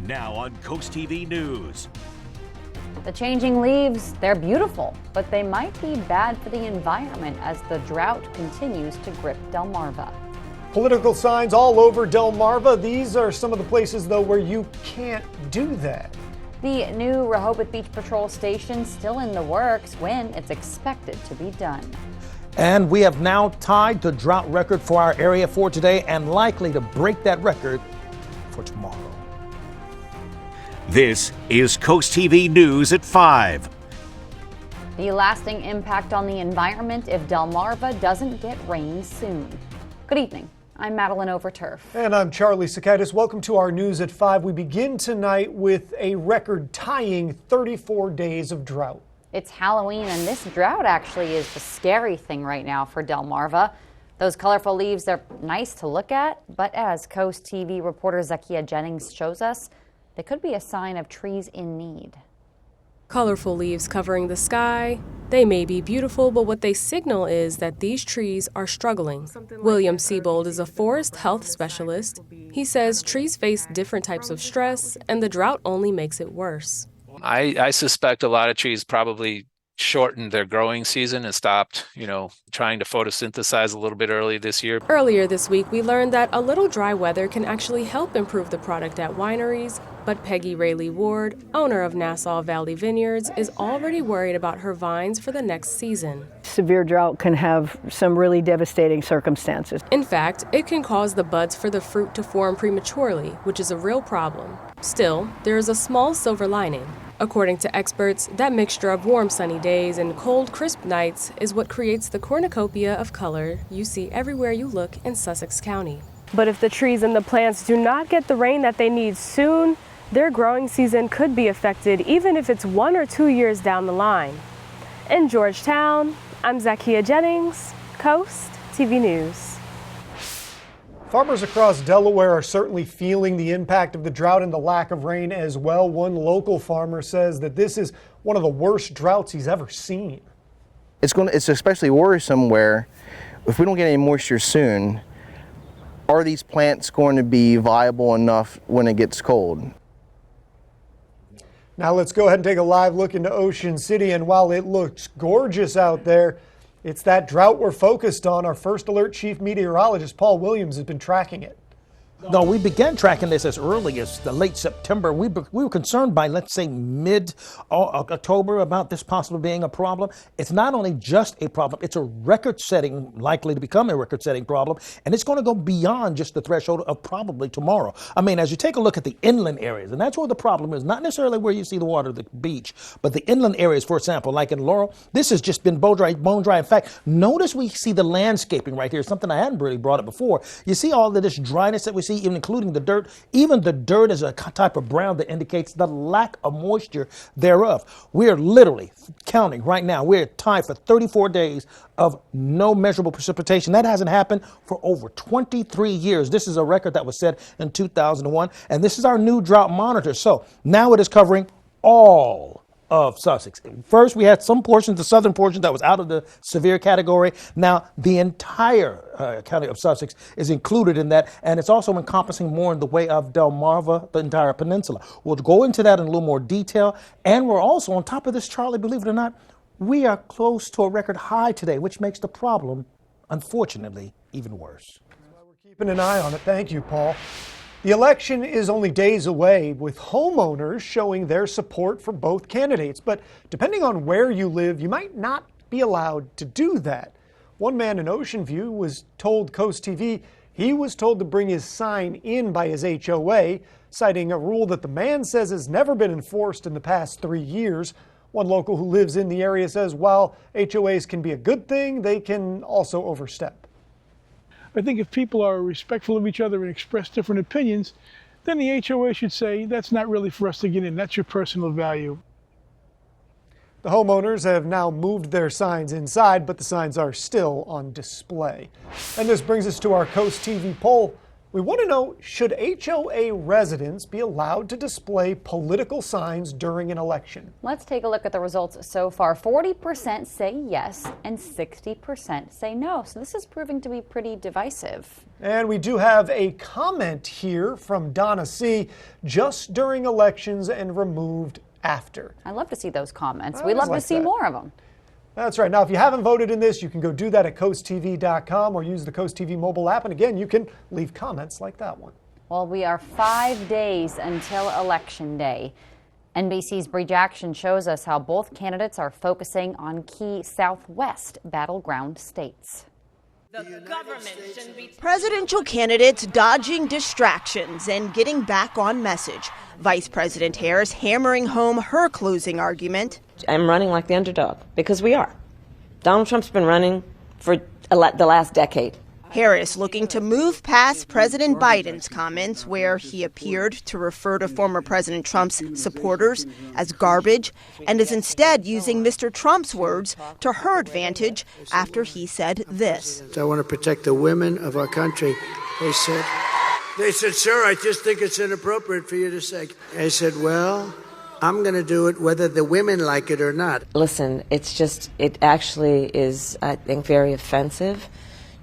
Now on Coast TV News. The changing leaves, they're beautiful, but they might be bad for the environment as the drought continues to grip Delmarva. Political signs all over Delmarva. These are some of the places, though, where you can't do that. The new Rehoboth Beach Patrol station still in the works when it's expected to be done. And we have now tied the drought record for our area for today and likely to break that record for tomorrow. This is Coast TV News at 5. The lasting impact on the environment if Delmarva doesn't get rain soon. Good evening. I'm Madeline Overturf. And I'm Charlie Sakaitis. Welcome to our News at 5. We begin tonight with a record-tying 34 days of drought. It's Halloween, and this drought actually is the scary thing right now for Delmarva. Those colorful leaves, they're nice to look at, but as Coast TV reporter Zakia Jennings shows us, they could be a sign of trees in need. Colorful leaves covering the sky. They may be beautiful, but what they signal is that these trees are struggling. William Siebold is a forest health specialist. He says trees face different types of stress, and the drought only makes it worse. I suspect a lot of trees probably shortened their growing season and stopped, trying to photosynthesize a little bit early this year. Earlier this week, we learned that a little dry weather can actually help improve the product at wineries, but Peggy Rayleigh Ward, owner of Nassau Valley Vineyards, is already worried about her vines for the next season. Severe drought can have some really devastating circumstances. In fact, it can cause the buds for the fruit to form prematurely, which is a real problem. Still, there is a small silver lining. According to experts, that mixture of warm sunny days and cold crisp nights is what creates the cornucopia of color you see everywhere you look in Sussex County. But if the trees and the plants do not get the rain that they need soon, their growing season could be affected even if it's 1 or 2 years down the line. In Georgetown, I'm Zakia Jennings, Coast TV News. Farmers across Delaware are certainly feeling the impact of the drought and the lack of rain as well. One local farmer says that this is one of the worst droughts he's ever seen. It's especially worrisome where if we don't get any moisture soon, are these plants going to be viable enough when it gets cold? Now let's go ahead and take a live look into Ocean City, and while it looks gorgeous out there, it's that drought we're focused on. Our First Alert Chief Meteorologist Paul Williams has been tracking it. No, we began tracking this as early as the late September. We were concerned by, let's say, mid-October about this possibly being a problem. It's not only just a problem, it's a record-setting, likely to become a record-setting problem, and it's going to go beyond just the threshold of probably tomorrow. I mean, as you take a look at the inland areas, and that's where the problem is, not necessarily where you see the water, the beach, but the inland areas, for example, like in Laurel, this has just been bone dry. In fact, notice we see the landscaping right here, something I hadn't really brought up before. You see all of this dryness that we see, even including the dirt. Even the dirt is a type of brown that indicates the lack of moisture thereof. We're literally counting right now. We're tied for 34 days of no measurable precipitation. That hasn't happened for over 23 years. This is a record that was set in 2001, and this is our new drought monitor. So now it is covering all of Sussex. First, we had some portions, the southern portion, that was out of the severe category. Now, the entire county of Sussex is included in that, and it's also encompassing more in the way of Delmarva, the entire peninsula. We'll go into that in a little more detail, and we're also, on top of this, Charlie, believe it or not, we are close to a record high today, which makes the problem, unfortunately, even worse. That's why we're keeping an eye on it. Thank you, Paul. The election is only days away, with homeowners showing their support for both candidates. But depending on where you live, you might not be allowed to do that. One man in Ocean View was told Coast TV he was told to bring his sign in by his HOA, citing a rule that the man says has never been enforced in the past 3 years. One local who lives in the area says while HOAs can be a good thing, they can also overstep. I think if people are respectful of each other and express different opinions, then the HOA should say, that's not really for us to get in. That's your personal value. The homeowners have now moved their signs inside, but the signs are still on display. And this brings us to our Coast TV poll. We want to know, should HOA residents be allowed to display political signs during an election? Let's take a look at the results so far. 40% say yes and 60% say no. So this is proving to be pretty divisive. And we do have a comment here from Donna C. Just during elections and removed after. I love to see those comments. We'd love to see more of them. That's right. Now, if you haven't voted in this, you can go do that at CoastTV.com or use the CoastTV mobile app. And again, you can leave comments like that one. Well, we are 5 days until Election Day. NBC's Bree Jackson shows us how both candidates are focusing on key Southwest battleground states. Presidential candidates dodging distractions and getting back on message. Vice President Harris hammering home her closing argument. I'm running like the underdog because we are. Donald Trump's been running for the last decade. Harris looking to move past President Biden's comments where he appeared to refer to former President Trump's supporters as garbage and is instead using Mr. Trump's words to her advantage after he said this. I want to protect the women of our country. They said, sir, I just think it's inappropriate for you to say. I said, well, I'm going to do it whether the women like it or not. Listen, it actually is, I think, very offensive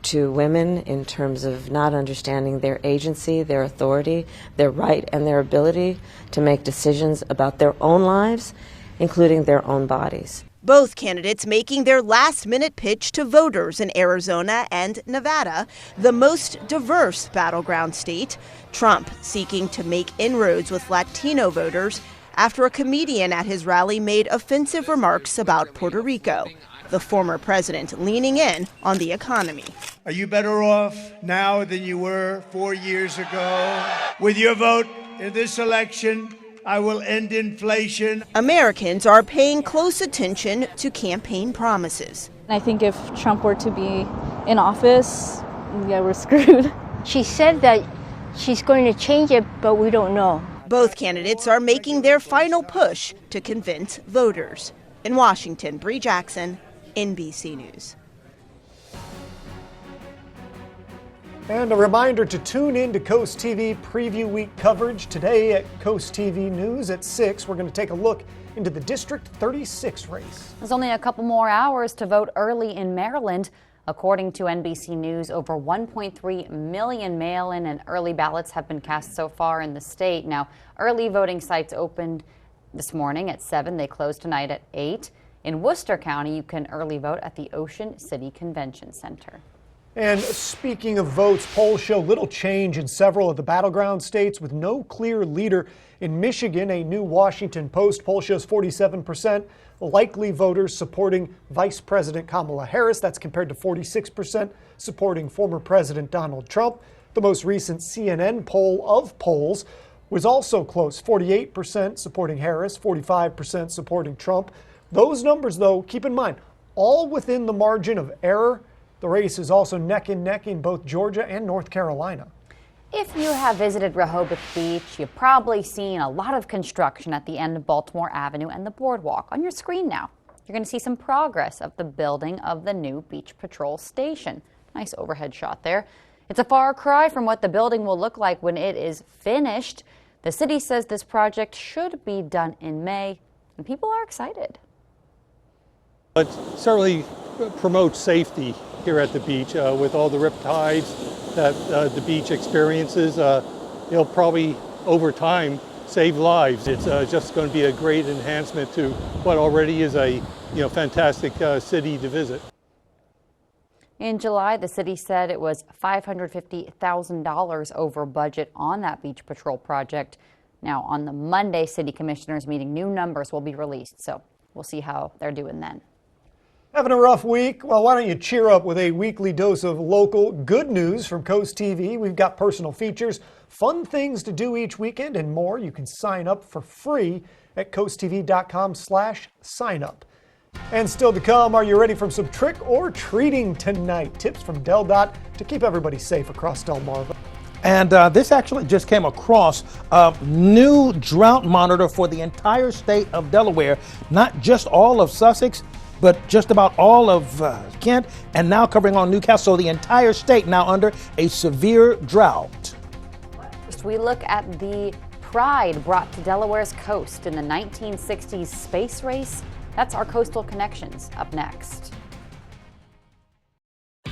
to women in terms of not understanding their agency, their authority, their right, and their ability to make decisions about their own lives, including their own bodies. Both candidates making their last-minute pitch to voters in Arizona and Nevada, the most diverse battleground state. Trump seeking to make inroads with Latino voters after a comedian at his rally made offensive remarks about Puerto Rico. The former president leaning in on the economy. Are you better off now than you were 4 years ago? With your vote in this election, I will end inflation. Americans are paying close attention to campaign promises. I think if Trump were to be in office, yeah, we're screwed. She said that she's going to change it, but we don't know. Both candidates are making their final push to convince voters. In Washington, Bree Jackson, NBC News. And a reminder to tune in to Coast TV Preview Week coverage today at Coast TV News at 6. We're going to take a look into the District 36 race. There's only a couple more hours to vote early in Maryland. According to NBC News, over 1.3 million mail-in and early ballots have been cast so far in the state. Now, early voting sites opened this morning at 7. They closed tonight at 8. In Worcester County, you can early vote at the Ocean City Convention Center. And speaking of votes, polls show little change in several of the battleground states with no clear leader. In Michigan, a new Washington Post poll shows 47% likely voters supporting Vice President Kamala Harris. That's compared to 46% supporting former President Donald Trump. The most recent CNN poll of polls was also close, 48% supporting Harris, 45% supporting Trump. Those numbers, though, keep in mind, all within the margin of error. The race is also neck and neck in both Georgia and North Carolina. If you have visited Rehoboth Beach, you've probably seen a lot of construction at the end of Baltimore Avenue and the boardwalk. On your screen now, you're going to see some progress of the building of the new Beach Patrol station. Nice overhead shot there. It's a far cry from what the building will look like when it is finished. The city says this project should be done in May, and people are excited. It certainly promotes safety here at the beach with all the rip tides that the beach experiences. It'll probably, over time, save lives. It's just going to be a great enhancement to what already is a fantastic city to visit. In July, the city said it was $550,000 over budget on that Beach Patrol project. Now, on the Monday City Commissioners meeting, new numbers will be released, so we'll see how they're doing then. Having a rough week? Well, why don't you cheer up with a weekly dose of local good news from Coast TV. We've got personal features, fun things to do each weekend, and more. You can sign up for free at coasttv.com/signup. And still to come, are you ready for some trick or treating tonight? Tips from DelDOT to keep everybody safe across Delmarva. And this actually just came across a new drought monitor for the entire state of Delaware, not just all of Sussex, but just about all of Kent, and now covering on Newcastle. So the entire state now under a severe drought. Next, we look at the pride brought to Delaware's coast in the 1960s space race. That's our Coastal Connections up next.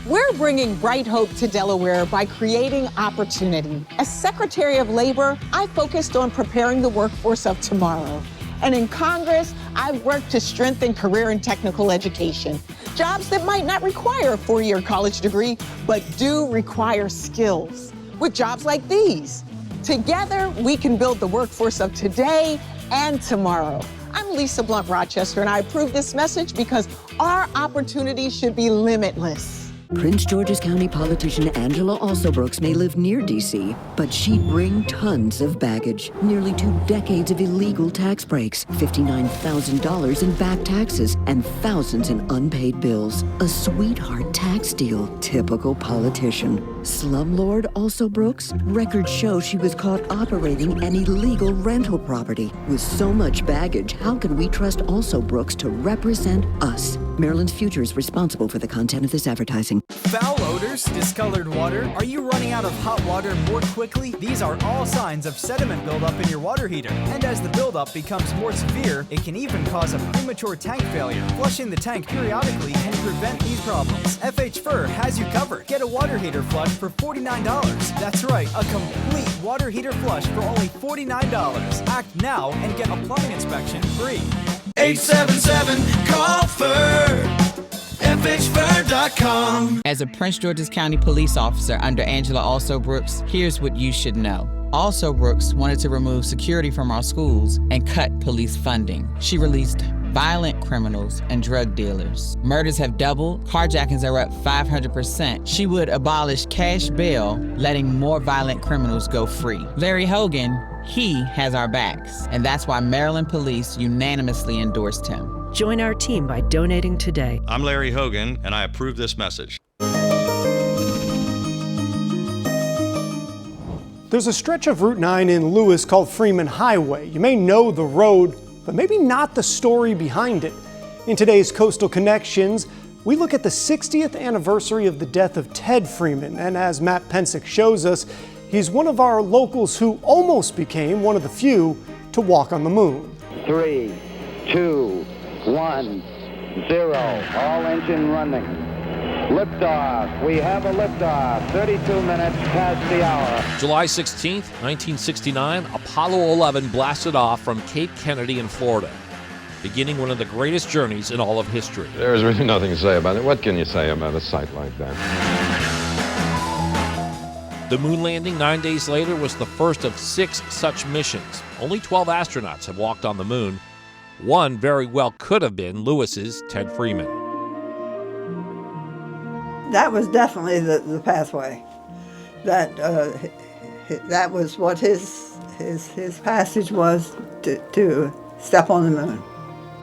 We're bringing bright hope to Delaware by creating opportunity. As Secretary of Labor, I focused on preparing the workforce of tomorrow. And in Congress, I've worked to strengthen career and technical education. Jobs that might not require a four-year college degree, but do require skills. With jobs like these. Together, we can build the workforce of today and tomorrow. I'm Lisa Blunt Rochester, and I approve this message because our opportunities should be limitless. Prince George's County politician Angela Alsobrooks may live near D.C., but she'd bring tons of baggage. Nearly 2 decades of illegal tax breaks, $59,000 in back taxes, and thousands in unpaid bills. A sweetheart tax deal. Typical politician. Slumlord Alsobrooks? Records show she was caught operating an illegal rental property. With so much baggage, how can we trust Alsobrooks to represent us? Maryland's Future is responsible for the content of this advertising. Foul odors, discolored water. Are you running out of hot water more quickly? These are all signs of sediment buildup in your water heater. And as the buildup becomes more severe, it can even cause a premature tank failure. Flushing the tank periodically can prevent these problems. FH Fur has you covered. Get a water heater flush for $49. That's right, a complete water heater flush for only $49. Act now and get a plumbing inspection free. 877-CALL-FUR. FHFur.com. As a Prince George's County police officer under Angela Alsobrooks, here's what you should know. Alsobrooks wanted to remove security from our schools and cut police funding. She released violent criminals and drug dealers. Murders have doubled, carjackings are up 500%. She would abolish cash bail, letting more violent criminals go free. Larry Hogan, he has our backs, and that's why Maryland police unanimously endorsed him. Join our team by donating today. I'm Larry Hogan, and I approve this message. There's a stretch of Route 9 in Lewis called Freeman Highway. You may know the road, but maybe not the story behind it. In today's Coastal Connections, we look at the 60th anniversary of the death of Ted Freeman, and as Matt Pensick shows us, he's one of our locals who almost became one of the few to walk on the moon. 3, 2, 1, 0. All engine running. Liftoff. We have a liftoff. 32 minutes past the hour. July 16th, 1969, Apollo 11 blasted off from Cape Kennedy in Florida, beginning one of the greatest journeys in all of history. There is really nothing to say about it. What can you say about a site like that? The moon landing 9 days later was the first of 6 such missions. Only 12 astronauts have walked on the moon. One very well could have been Lewis's Ted Freeman. That was definitely the pathway. That was what his passage was to step on the moon.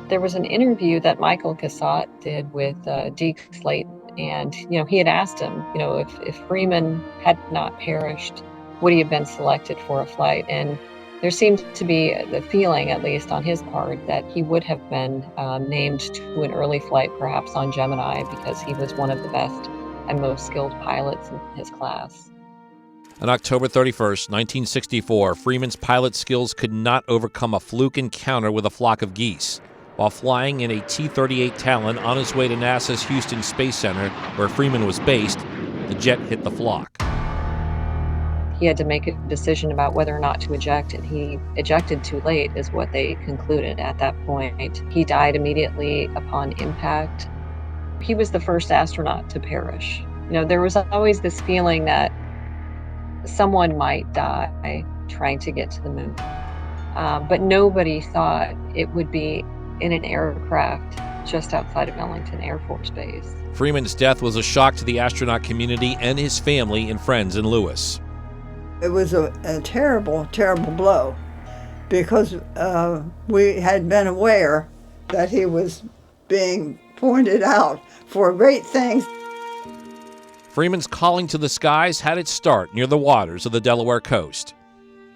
There was an interview that Michael Cassatt did with Deke Slate, and he had asked him, if Freeman had not perished, would he have been selected for a flight? And there seemed to be the feeling, at least on his part, that he would have been named to an early flight, perhaps on Gemini, because he was one of the best and most skilled pilots in his class. On October 31st, 1964, Freeman's pilot skills could not overcome a fluke encounter with a flock of geese. While flying in a T-38 Talon on his way to NASA's Houston Space Center, where Freeman was based, the jet hit the flock. He had to make a decision about whether or not to eject, and he ejected too late, is what they concluded at that point. He died immediately upon impact. He was the first astronaut to perish. There was always this feeling that someone might die trying to get to the moon. But nobody thought it would be in an aircraft just outside of Ellington Air Force Base. Freeman's death was a shock to the astronaut community and his family and friends in Lewis. It was a terrible, terrible blow because we had been aware that he was being pointed out for great things. Freeman's calling to the skies had its start near the waters of the Delaware coast.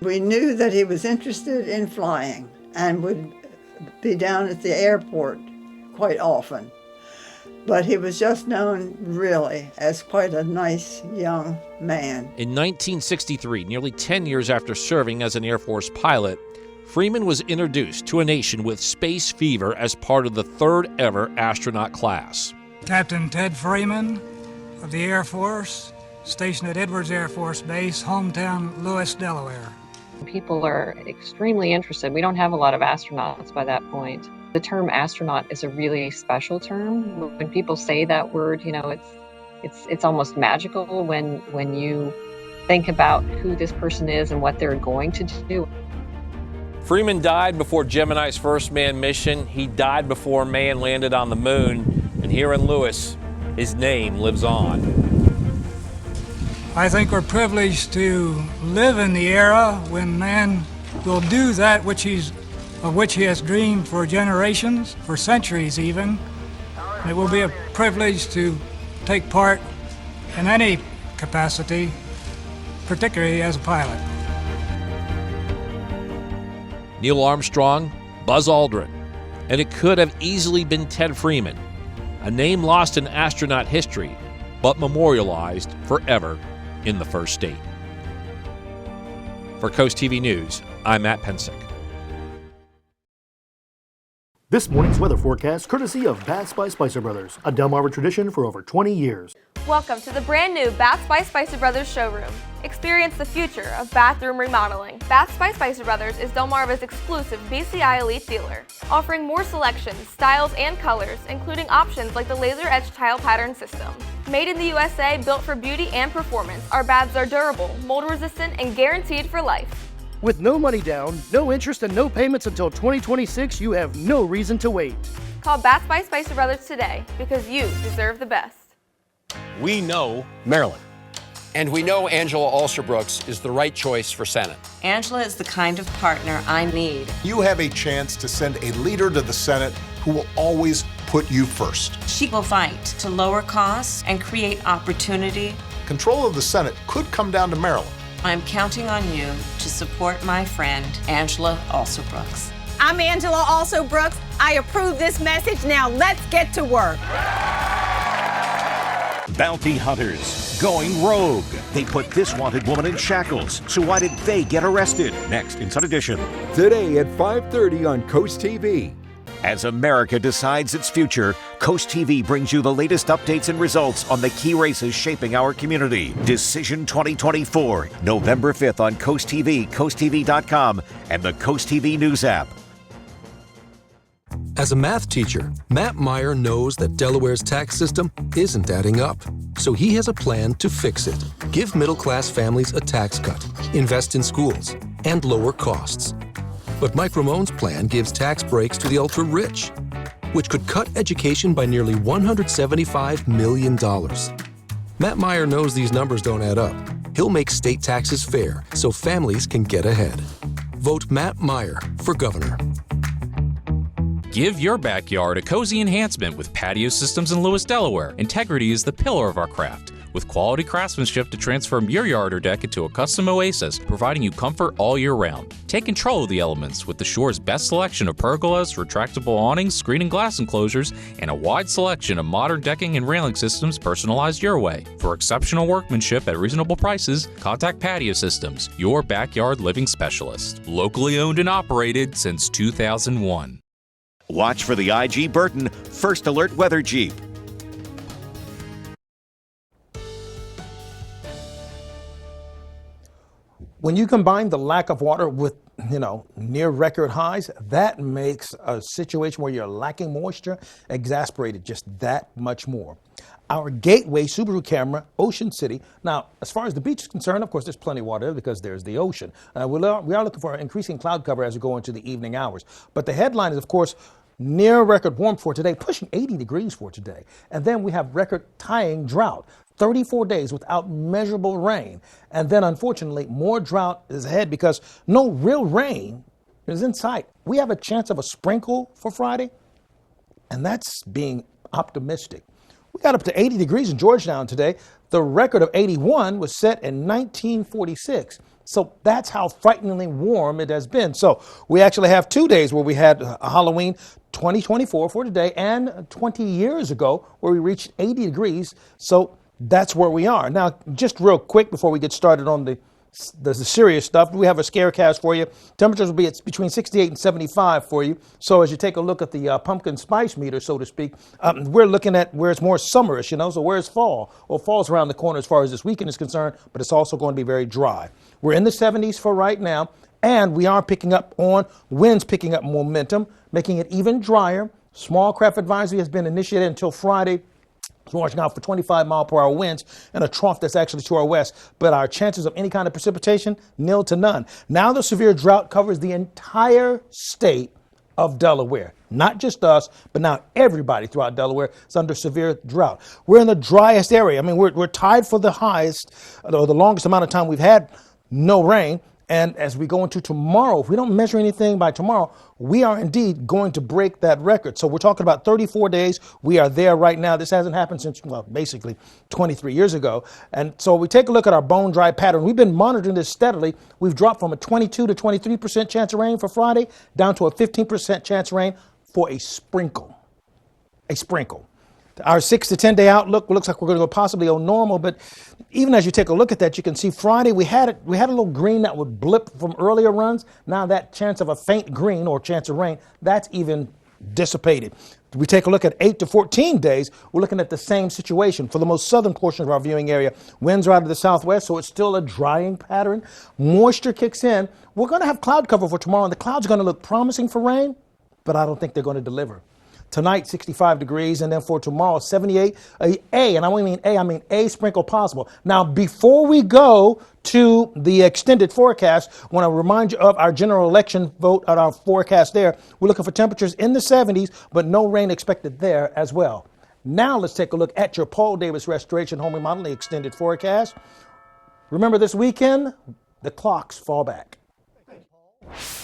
We knew that he was interested in flying and would be down at the airport quite often. but he was just known really as quite a nice young man. In 1963, nearly 10 years after serving as an Air Force pilot, Freeman was introduced to a nation with space fever as part of the third ever astronaut class. Captain Ted Freeman of the Air Force, stationed at Edwards Air Force Base, hometown Lewis, Delaware. People are extremely interested. We don't have a lot of astronauts by that point. The term astronaut is a really special term. When people say that word, you know, it's almost magical when you think about who this person is and what they're going to do. Freeman died before Gemini's first manned mission. He died before man landed on the moon. And here in Lewis, his name lives on. I think we're privileged to live in the era when man will do that of which he has dreamed for generations, for centuries even. It will be a privilege to take part in any capacity, particularly as a pilot. Neil Armstrong, Buzz Aldrin, and it could have easily been Ted Freeman, a name lost in astronaut history, but memorialized forever in the first state. For Coast TV News, I'm Matt Pensick. This morning's weather forecast courtesy of Baths by Spicer Brothers, a Delmarva tradition for over 20 years. Welcome to the brand new Baths by Spicer Brothers showroom. Experience the future of bathroom remodeling. Baths by Spicer Brothers is Delmarva's exclusive BCI Elite dealer, offering more selections, styles, and colors, including options like the laser etched tile pattern system. Made in the USA, built for beauty and performance, our baths are durable, mold resistant, and guaranteed for life. With no money down, no interest, and no payments until 2026, you have no reason to wait. Call Baths by Spicer Brothers today because you deserve the best. We know Maryland. And we know Angela Alsobrooks is the right choice for Senate. Angela is the kind of partner I need. You have a chance to send a leader to the Senate who will always put you first. She will fight to lower costs and create opportunity. Control of the Senate could come down to Maryland. I'm counting on you to support my friend, Angela Alsobrooks. I'm Angela Alsobrooks. I approve this message. Now let's get to work. Bounty hunters going rogue. They put this wanted woman in shackles. So why did they get arrested? Next, Inside Edition. Today at 5:30 on Coast TV. As America decides its future, Coast TV brings you the latest updates and results on the key races shaping our community. Decision 2024, November 5th on Coast TV, CoastTV.com, and the Coast TV News app. As a math teacher, Matt Meyer knows that Delaware's tax system isn't adding up. So he has a plan to fix it. Give middle-class families a tax cut, invest in schools, and lower costs. But Mike Ramone's plan gives tax breaks to the ultra-rich, which could cut education by nearly $175 million. Matt Meyer knows these numbers don't add up. He'll make state taxes fair so families can get ahead. Vote Matt Meyer for governor. Give your backyard a cozy enhancement with Patio Systems in Lewis, Delaware. Integrity is the pillar of our craft, with quality craftsmanship to transform your yard or deck into a custom oasis, providing you comfort all year round. Take control of the elements with the Shore's best selection of pergolas, retractable awnings, screen and glass enclosures, and a wide selection of modern decking and railing systems personalized your way. For exceptional workmanship at reasonable prices, contact Patio Systems, your backyard living specialist. Locally owned and operated since 2001. Watch for the IG Burton First Alert Weather Jeep. When you combine the lack of water with, near record highs, that makes a situation where you're lacking moisture exasperated just that much more. Our gateway Subaru camera, Ocean City. Now, as far as the beach is concerned, of course, there's plenty of water because there's the ocean. We are looking for increasing cloud cover as we go into the evening hours. But the headline is, of course, near record warm for today, pushing 80 degrees for today. And then we have record tying drought. 34 days without measurable rain. And then, unfortunately, more drought is ahead because no real rain is in sight. We have a chance of a sprinkle for Friday, and that's being optimistic. We got up to 80 degrees in Georgetown today. The record of 81 was set in 1946. So that's how frighteningly warm it has been. So we actually have 2 days where we had Halloween 2024 for today and 20 years ago where we reached 80 degrees. So that's where we are. Now, just real quick before we get started on the serious stuff, we have a scarecast for you. Temperatures will be between 68 and 75 for you. So as you take a look at the pumpkin spice meter, so to speak, we're looking at where it's more summerish, so where's fall? Well, fall's around the corner as far as this weekend is concerned, but it's also going to be very dry. We're in the 70s for right now, and we are picking up on winds, picking up momentum, making it even drier. Small craft advisory has been initiated until Friday. We're watching out for 25-mile-per-hour winds and a trough that's actually to our west. But our chances of any kind of precipitation, nil to none. Now the severe drought covers the entire state of Delaware. Not just us, but now everybody throughout Delaware is under severe drought. We're in the driest area. I mean, we're tied for the highest, or the longest amount of time we've had no rain. And as we go into tomorrow, if we don't measure anything by tomorrow, we are indeed going to break that record. So we're talking about 34 days. We are there right now. This hasn't happened since, well, basically 23 years ago. And so we take a look at our bone dry pattern. We've been monitoring this steadily. We've dropped from a 22 to 23% chance of rain for Friday down to a 15% chance of rain for a sprinkle. A sprinkle. Our 6 to 10 day outlook looks like we're going to go possibly on normal, but even as you take a look at that, you can see Friday we had a little green that would blip from earlier runs. Now that chance of a faint green or chance of rain, that's even dissipated. We take a look at 8 to 14 days, we're looking at the same situation. For the most southern portion of our viewing area, winds are out of the southwest, so it's still a drying pattern. Moisture kicks in. We're going to have cloud cover for tomorrow, and the clouds are going to look promising for rain, but I don't think they're going to deliver. Tonight, 65 degrees, and then for tomorrow, 78. And I don't mean I mean a sprinkle possible. Now, before we go to the extended forecast, I want to remind you of our general election vote on our forecast there. We're looking for temperatures in the 70s, but no rain expected there as well. Now, let's take a look at your Paul Davis Restoration Home Remodeling extended forecast. Remember, this weekend, the clocks fall back.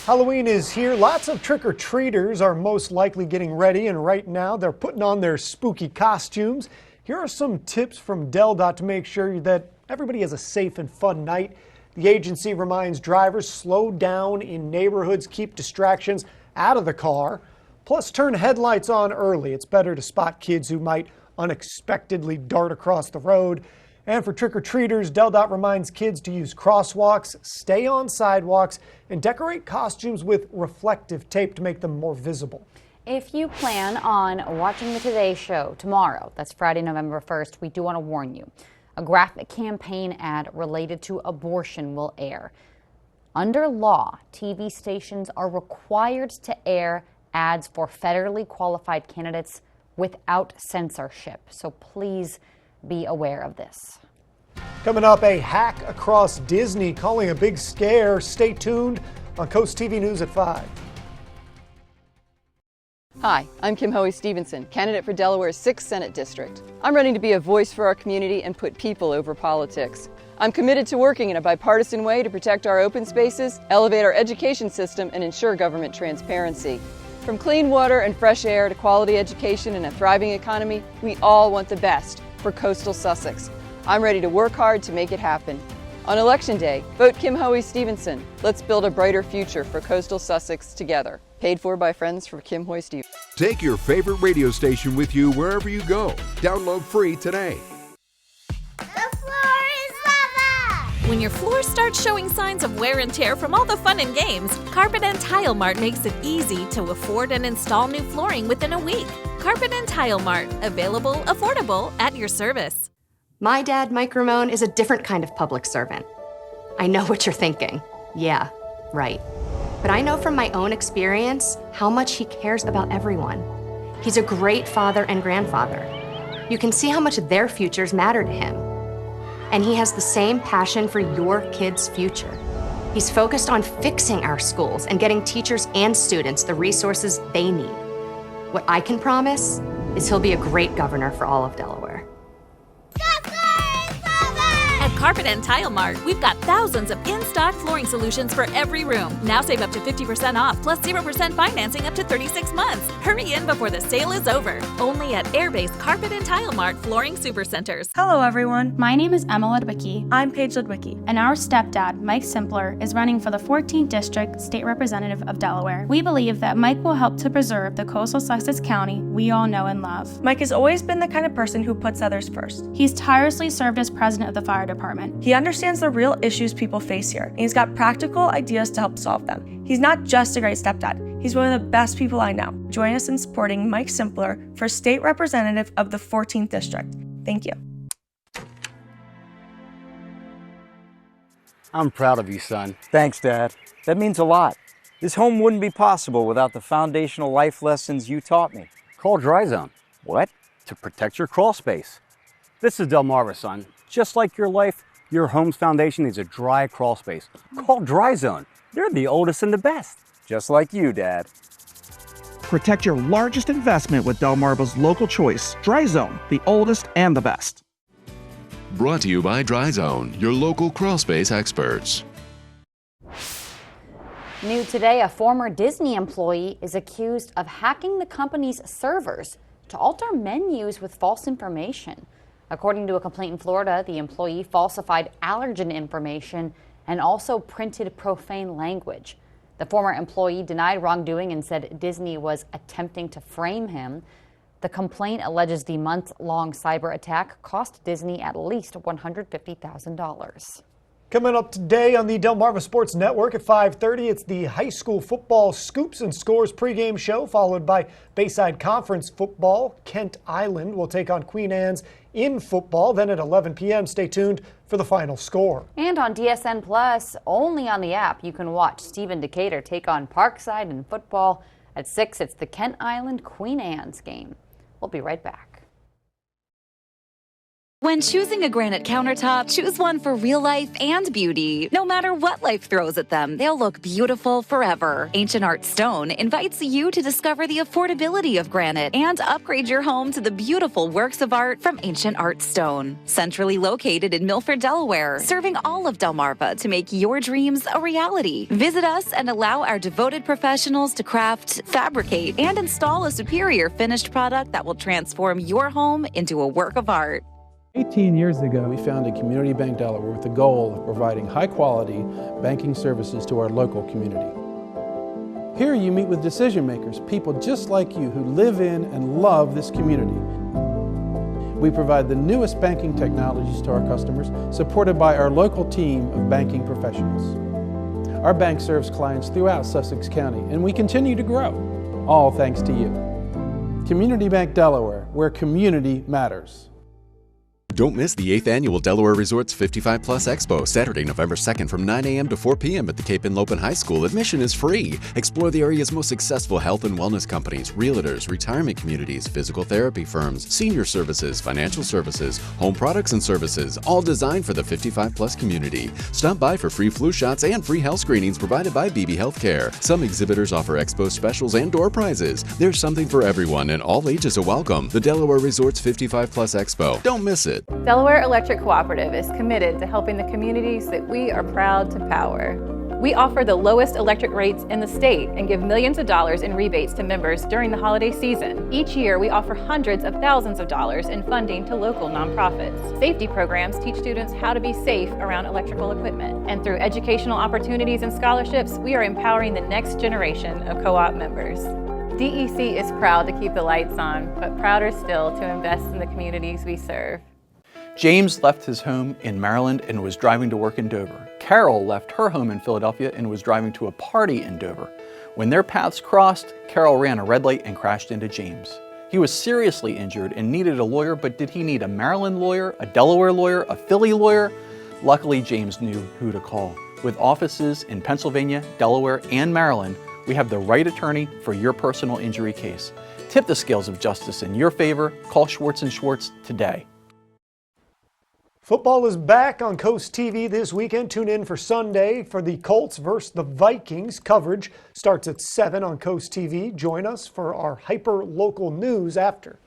Halloween is here. Lots of trick-or-treaters are most likely getting ready, and right now they're putting on their spooky costumes. Here are some tips from DelDOT to make sure that everybody has a safe and fun night. The agency reminds drivers slow down in neighborhoods, keep distractions out of the car, plus turn headlights on early. It's better to spot kids who might unexpectedly dart across the road. And for trick-or-treaters, DelDOT reminds kids to use crosswalks, stay on sidewalks, and decorate costumes with reflective tape to make them more visible. If you plan on watching the Today Show tomorrow, that's Friday, November 1st, we do want to warn you. A graphic campaign ad related to abortion will air. Under law, TV stations are required to air ads for federally qualified candidates without censorship. So please be aware of this. Coming up, a hack across Disney calling a big scare. Stay tuned on CoastTV News at 5. Hi, I'm Kim Hoey-Stevenson, candidate for Delaware's 6th Senate District. I'm running to be a voice for our community and put people over politics. I'm committed to working in a bipartisan way to protect our open spaces, elevate our education system, and ensure government transparency. From clean water and fresh air to quality education and a thriving economy, we all want the best for coastal Sussex. I'm ready to work hard to make it happen. On Election Day, vote Kim Hoey-Stevenson. Let's build a brighter future for coastal Sussex together. Paid for by friends from Kim Hoey-Stevenson. Take your favorite radio station with you wherever you go. Download free today. When your floor starts showing signs of wear and tear from all the fun and games, Carpet and Tile Mart makes it easy to afford and install new flooring within a week. Carpet and Tile Mart, available, affordable, at your service. My dad, Mike Ramone, is a different kind of public servant. I know what you're thinking. Yeah, right. But I know from my own experience how much he cares about everyone. He's a great father and grandfather. You can see how much their futures matter to him. And he has the same passion for your kids' future. He's focused on fixing our schools and getting teachers and students the resources they need. What I can promise is he'll be a great governor for all of Delaware. At Carpet and Tile Mart, we've got thousands of in-stock flooring solutions for every room. Now save up to 50% off plus 0% financing up to 36 months. Hurry in before the sale is over. Only at Airbase Carpet and Tile Mart Flooring Supercenters. Hello everyone, my name is Emma Ludwicki. I'm Paige Ludwicki. And our stepdad, Mike Simpler, is running for the 14th District State Representative of Delaware. We believe that Mike will help to preserve the coastal Sussex County we all know and love. Mike has always been the kind of person who puts others first. He's tirelessly served as president of the fire department. He understands the real issues people face here, and he's got practical ideas to help solve them. He's not just a great stepdad, he's one of the best people I know. Join us in supporting Mike Simpler for State Representative of the 14th District. Thank you. I'm proud of you, son. Thanks, Dad. That means a lot. This home wouldn't be possible without the foundational life lessons you taught me. Call Dry Zone. What? To protect your crawl space. This is Delmarva, son. Just like your life, your home's foundation needs a dry crawl space. Call Dry Zone. They're the oldest and the best. Just like you, Dad. Protect your largest investment with Delmarva's local choice, Dry Zone, the oldest and the best. Brought to you by Dry Zone, your local crawl space experts. New today, a former Disney employee is accused of hacking the company's servers to alter menus with false information. According to a complaint in Florida, the employee falsified allergen information and also printed profane language. The former employee denied wrongdoing and said Disney was attempting to frame him. The complaint alleges the month-long cyber attack cost Disney at least $150,000. Coming up today on the Delmarva Sports Network at 5:30, it's the high school football Scoops and Scores pregame show, followed by Bayside Conference football. Kent Island will take on Queen Anne's in football. Then at 11 p.m., stay tuned for the final score. And on DSN Plus, only on the app, you can watch Stephen Decatur take on Parkside in football. At 6, it's the Kent Island Queen Anne's game. We'll be right back. When choosing a granite countertop, choose one for real life and beauty. No matter what life throws at them, they'll look beautiful forever. Ancient Art Stone invites you to discover the affordability of granite and upgrade your home to the beautiful works of art from Ancient Art Stone. Centrally located in Milford, Delaware, serving all of Delmarva to make your dreams a reality. Visit us and allow our devoted professionals to craft, fabricate, and install a superior finished product that will transform your home into a work of art. 18 years ago, we founded Community Bank Delaware with the goal of providing high-quality banking services to our local community. Here you meet with decision makers, people just like you who live in and love this community. We provide the newest banking technologies to our customers, supported by our local team of banking professionals. Our bank serves clients throughout Sussex County, and we continue to grow, all thanks to you. Community Bank Delaware, where community matters. Don't miss the 8th Annual Delaware Resorts 55 Plus Expo, Saturday, November 2nd from 9 a.m. to 4 p.m. at the Cape Henlopen High School. Admission is free. Explore the area's most successful health and wellness companies, realtors, retirement communities, physical therapy firms, senior services, financial services, home products and services, all designed for the 55 plus community. Stop by for free flu shots and free health screenings provided by BB Healthcare. Some exhibitors offer expo specials and door prizes. There's something for everyone and all ages are welcome. The Delaware Resorts 55 Plus Expo. Don't miss it. Delaware Electric Cooperative is committed to helping the communities that we are proud to power. We offer the lowest electric rates in the state and give millions of dollars in rebates to members during the holiday season. Each year, we offer hundreds of thousands of dollars in funding to local nonprofits. Safety programs teach students how to be safe around electrical equipment. And through educational opportunities and scholarships, we are empowering the next generation of co-op members. DEC is proud to keep the lights on, but prouder still to invest in the communities we serve. James left his home in Maryland and was driving to work in Dover. Carol left her home in Philadelphia and was driving to a party in Dover. When their paths crossed, Carol ran a red light and crashed into James. He was seriously injured and needed a lawyer, but did he need a Maryland lawyer, a Delaware lawyer, a Philly lawyer? Luckily, James knew who to call. With offices in Pennsylvania, Delaware, and Maryland, we have the right attorney for your personal injury case. Tip the scales of justice in your favor. Call Schwartz & Schwartz today. Football is back on Coast TV this weekend. Tune in for Sunday for the Colts versus the Vikings. Coverage starts at 7 on Coast TV. Join us for our hyper-local news after.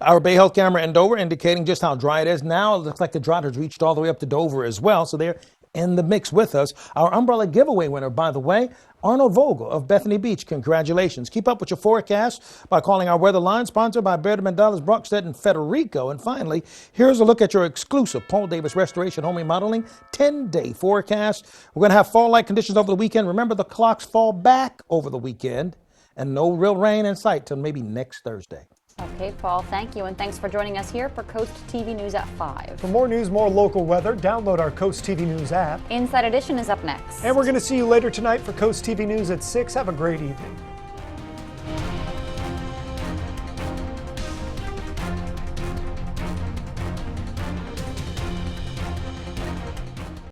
Our Bay Health camera in Dover indicating just how dry it is. Now it looks like the drought has reached all the way up to Dover as well, so they're in the mix with us. Our umbrella giveaway winner, by the way, Arnold Vogel of Bethany Beach. Congratulations. Keep up with your forecast by calling our weather line, sponsored by Baird Dallas, Brockstead, and Federico. And finally, here's a look at your exclusive Paul Davis Restoration Home Remodeling 10-day forecast. We're going to have fall-like conditions over the weekend. Remember, the clocks fall back over the weekend, and no real rain in sight till maybe next Thursday. Okay, Paul, thank you, and thanks for joining us here for Coast TV News at 5. For more news, more local weather, download our Coast TV News app. Inside Edition is up next. And we're going to see you later tonight for Coast TV News at 6. Have a great evening.